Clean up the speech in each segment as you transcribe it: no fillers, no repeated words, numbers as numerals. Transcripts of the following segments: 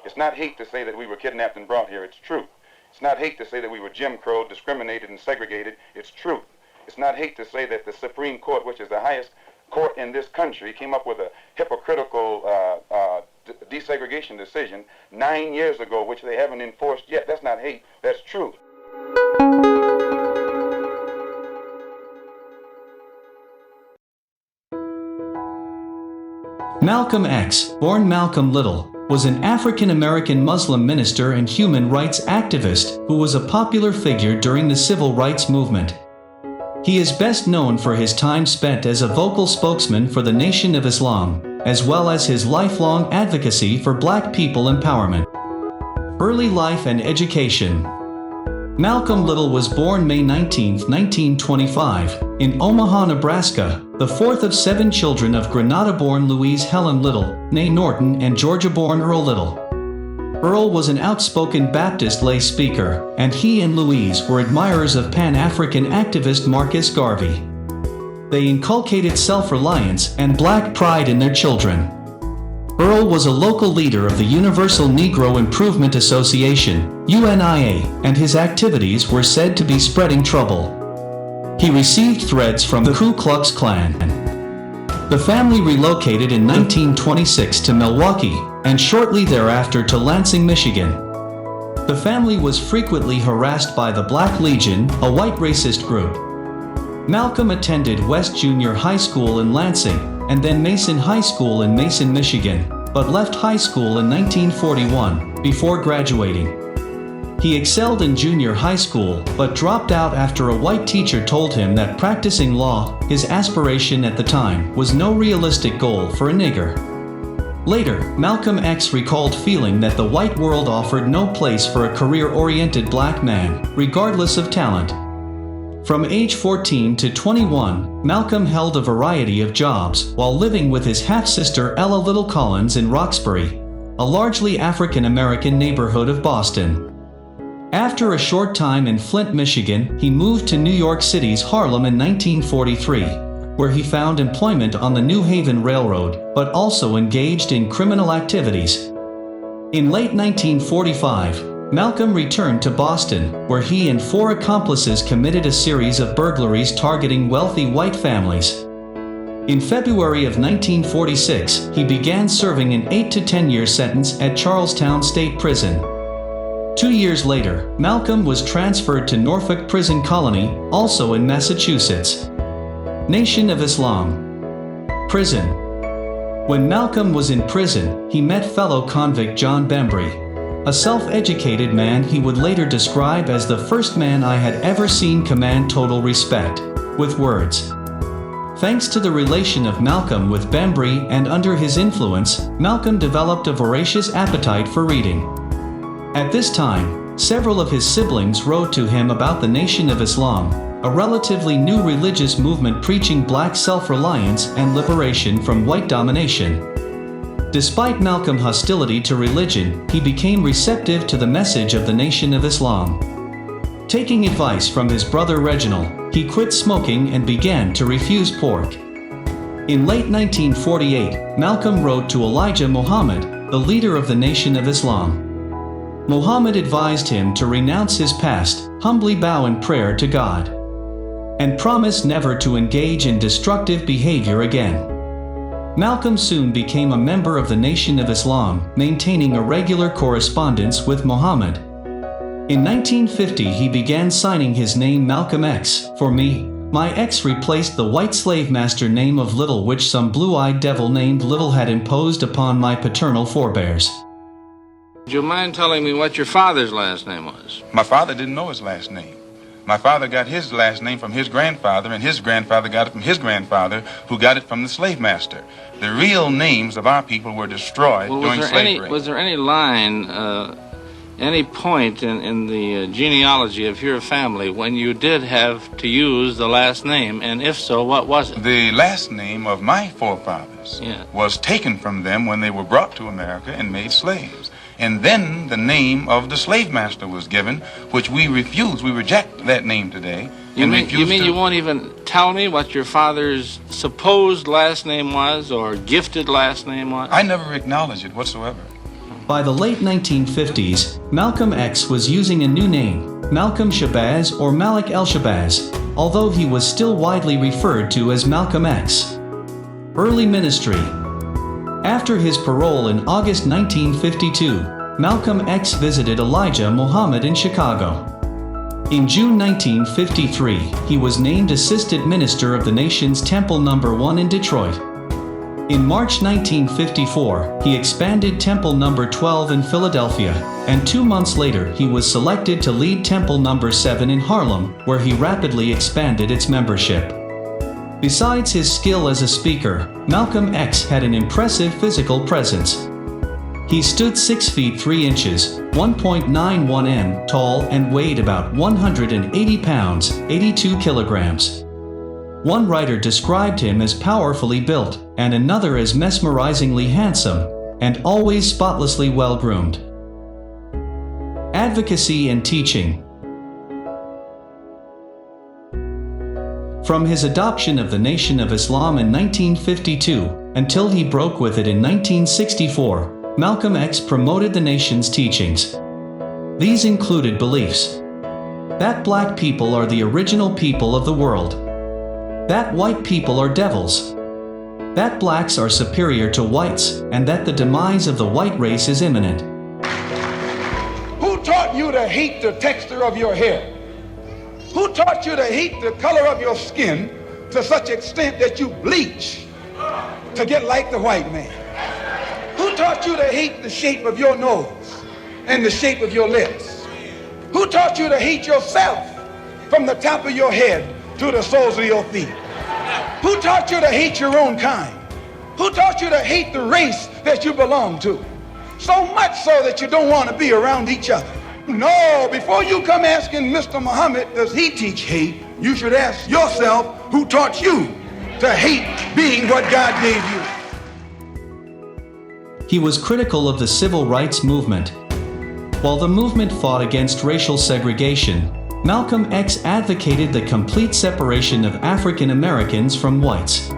It's not hate to say that we were kidnapped and brought here. It's truth. It's not hate to say that we were Jim Crow, discriminated and segregated. It's truth. It's not hate to say that the Supreme Court, which is the highest court in this country, came up with a hypocritical desegregation decision 9 years ago, which they haven't enforced yet. That's not hate. That's truth. Malcolm X, born Malcolm Little, was an African-American Muslim minister and human rights activist who was a popular figure during the civil rights movement. He is best known for his time spent as a vocal spokesman for the Nation of Islam, as well as his lifelong advocacy for black people empowerment. Early life and education. Malcolm Little was born May 19, 1925, in Omaha, Nebraska, the fourth of 7 children of Grenada-born Louise Helen Little, née Norton, and Georgia-born Earl Little. Earl was an outspoken Baptist lay speaker, and he and Louise were admirers of Pan-African activist Marcus Garvey. They inculcated self-reliance and black pride in their children. Earl was a local leader of the Universal Negro Improvement Association, UNIA, and his activities were said to be spreading trouble. He received threats from the Ku Klux Klan. The family relocated in 1926 to Milwaukee, and shortly thereafter to Lansing, Michigan. The family was frequently harassed by the Black Legion, a white racist group. Malcolm attended West Junior High School in Lansing, and then Mason High School in Mason, Michigan, but left high school in 1941, before graduating. He excelled in junior high school, but dropped out after a white teacher told him that practicing law, his aspiration at the time, was no realistic goal for a nigger. Later, Malcolm X recalled feeling that the white world offered no place for a career-oriented black man, regardless of talent. From age 14 to 21, Malcolm held a variety of jobs while living with his half-sister Ella Little Collins in Roxbury, a largely African-American neighborhood of Boston. After a short time in Flint, Michigan, he moved to New York City's Harlem in 1943, where he found employment on the New Haven Railroad, but also engaged in criminal activities. In late 1945, Malcolm returned to Boston, where he and 4 accomplices committed a series of burglaries targeting wealthy white families. In February of 1946, he began serving an 8 to 10-year sentence at Charlestown State Prison. 2 years later, Malcolm was transferred to Norfolk Prison Colony, also in Massachusetts. Nation of Islam. Prison. When Malcolm was in prison, he met fellow convict John Bembry, a self-educated man he would later describe as the first man I had ever seen command total respect, with words. Thanks to the relation of Malcolm with Bembry and under his influence, Malcolm developed a voracious appetite for reading. At this time, several of his siblings wrote to him about the Nation of Islam, a relatively new religious movement preaching black self-reliance and liberation from white domination. Despite Malcolm's hostility to religion, he became receptive to the message of the Nation of Islam. Taking advice from his brother Reginald, he quit smoking and began to refuse pork. In late 1948, Malcolm wrote to Elijah Muhammad, the leader of the Nation of Islam. Muhammad advised him to renounce his past, humbly bow in prayer to God, and promise never to engage in destructive behavior again. Malcolm soon became a member of the Nation of Islam, maintaining a regular correspondence with Muhammad. In 1950 he began signing his name Malcolm X, for me. My X replaced the white slave master name of Little which some blue-eyed devil named Little had imposed upon my paternal forebears. Do you mind telling me what your father's last name was? My father didn't know his last name. My father got his last name from his grandfather, and his grandfather got it from his grandfather, who got it from the slave master. The real names of our people were destroyed during slavery. Was there any line, any point in the genealogy of your family when you did have to use the last name, and if so, what was it? The last name of my forefathers was taken from them when they were brought to America and made slaves. And then the name of the slave master was given, which we refuse. We reject that name today. You mean you won't even tell me what your father's supposed last name was or gifted last name was? I never acknowledged it whatsoever. By the late 1950s, Malcolm X was using a new name, Malcolm Shabazz or Malik el-Shabazz, although he was still widely referred to as Malcolm X. Early ministry. After his parole in August 1952, Malcolm X visited Elijah Muhammad in Chicago. In June 1953, he was named Assistant Minister of the nation's Temple No. 1 in Detroit. In March 1954, he expanded Temple No. 12 in Philadelphia, and 2 months later he was selected to lead Temple No. 7 in Harlem, where he rapidly expanded its membership. Besides his skill as a speaker, Malcolm X had an impressive physical presence. He stood 6 feet 3 inches, 1.91 m tall and weighed about 180 pounds, 82 kilograms. One writer described him as powerfully built, and another as mesmerizingly handsome, and always spotlessly well-groomed. Advocacy and Teaching. From his adoption of the Nation of Islam in 1952, until he broke with it in 1964, Malcolm X promoted the nation's teachings. These included beliefs that black people are the original people of the world, that white people are devils, that blacks are superior to whites, and that the demise of the white race is imminent. Who taught you to hate the texture of your hair? Who taught you to hate the color of your skin to such extent that you bleach to get like the white man? Who taught you to hate the shape of your nose and the shape of your lips? Who taught you to hate yourself from the top of your head to the soles of your feet? Who taught you to hate your own kind? Who taught you to hate the race that you belong to? So much so that you don't want to be around each other. No, before you come asking Mr. Muhammad, does he teach hate? You should ask yourself, who taught you to hate being what God gave you? He was critical of the civil rights movement. While the movement fought against racial segregation, Malcolm X advocated the complete separation of African Americans from whites.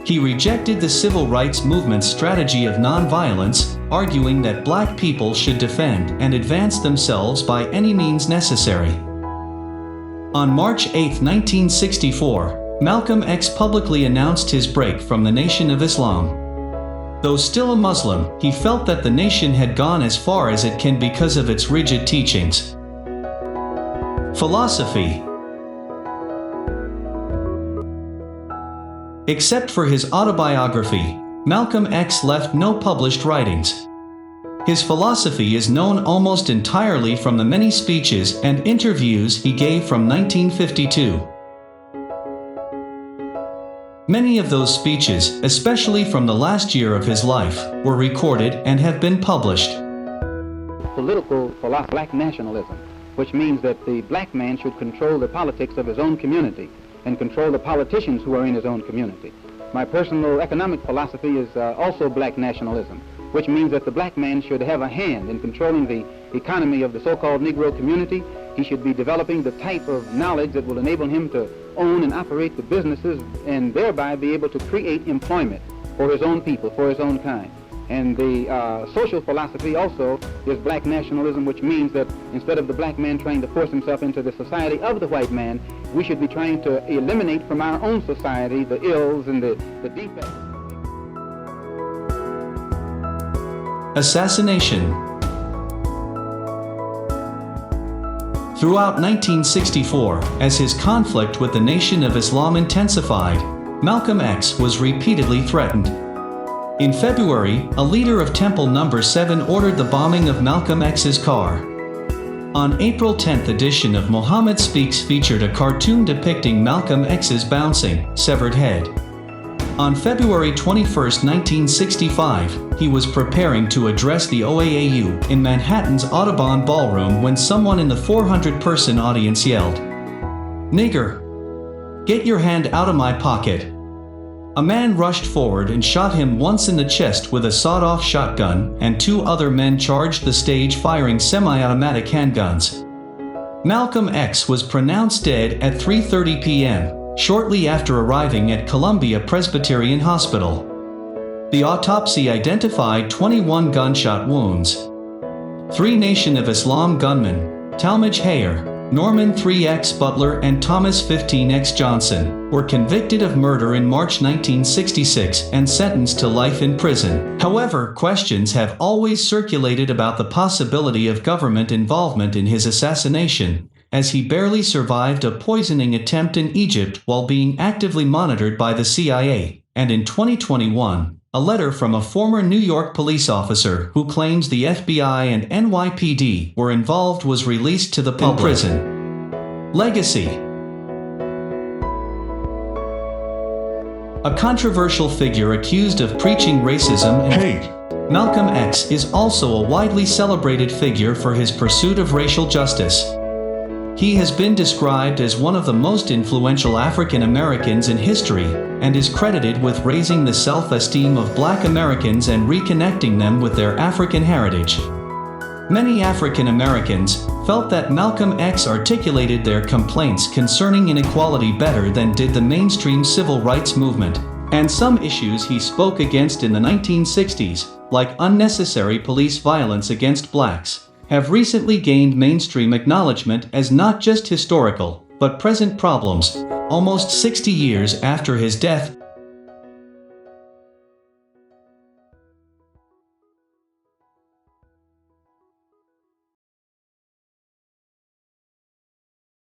He rejected the civil rights movement's strategy of nonviolence, arguing that black people should defend and advance themselves by any means necessary. On March 8, 1964, Malcolm X publicly announced his break from the Nation of Islam. Though still a Muslim, he felt that the nation had gone as far as it can because of its rigid teachings. Philosophy. Except for his autobiography, Malcolm X left no published writings. His philosophy is known almost entirely from the many speeches and interviews he gave from 1952. Many of those speeches, especially from the last year of his life, were recorded and have been published. Political philosophy, black nationalism, which means that the black man should control the politics of his own community and control the politicians who are in his own community. My personal economic philosophy is also black nationalism, which means that the black man should have a hand in controlling the economy of the so-called Negro community. He should be developing the type of knowledge that will enable him to own and operate the businesses and thereby be able to create employment for his own people, for his own kind. And the social philosophy also is black nationalism, which means that instead of the black man trying to force himself into the society of the white man, we should be trying to eliminate from our own society the ills and the defects. Assassination. Throughout 1964, as his conflict with the Nation of Islam intensified, Malcolm X was repeatedly threatened. In February, a leader of Temple No. 7 ordered the bombing of Malcolm X's car. On April 10th edition of Muhammad Speaks featured a cartoon depicting Malcolm X's bouncing, severed head. On February 21, 1965, he was preparing to address the OAAU in Manhattan's Audubon Ballroom when someone in the 400-person audience yelled, "Nigger! Get your hand out of my pocket!" A man rushed forward and shot him once in the chest with a sawed-off shotgun, and 2 other men charged the stage firing semi-automatic handguns. Malcolm X was pronounced dead at 3:30 p.m., shortly after arriving at Columbia Presbyterian Hospital. The autopsy identified 21 gunshot wounds. 3 Nation of Islam gunmen, Talmadge Hayer, Norman 3X Butler and Thomas 15X Johnson, were convicted of murder in March 1966 and sentenced to life in prison. However, questions have always circulated about the possibility of government involvement in his assassination, as he barely survived a poisoning attempt in Egypt while being actively monitored by the CIA, and in 2021, a letter from a former New York police officer who claims the FBI and NYPD were involved was released to the public. In prison. Legacy. A controversial figure accused of preaching racism and hate, Malcolm X is also a widely celebrated figure for his pursuit of racial justice. He has been described as one of the most influential African Americans in history, and is credited with raising the self-esteem of Black Americans and reconnecting them with their African heritage. Many African Americans felt that Malcolm X articulated their complaints concerning inequality better than did the mainstream civil rights movement, and some issues he spoke against in the 1960s, like unnecessary police violence against blacks, have recently gained mainstream acknowledgement as not just historical, but present problems. Almost 60 years after his death,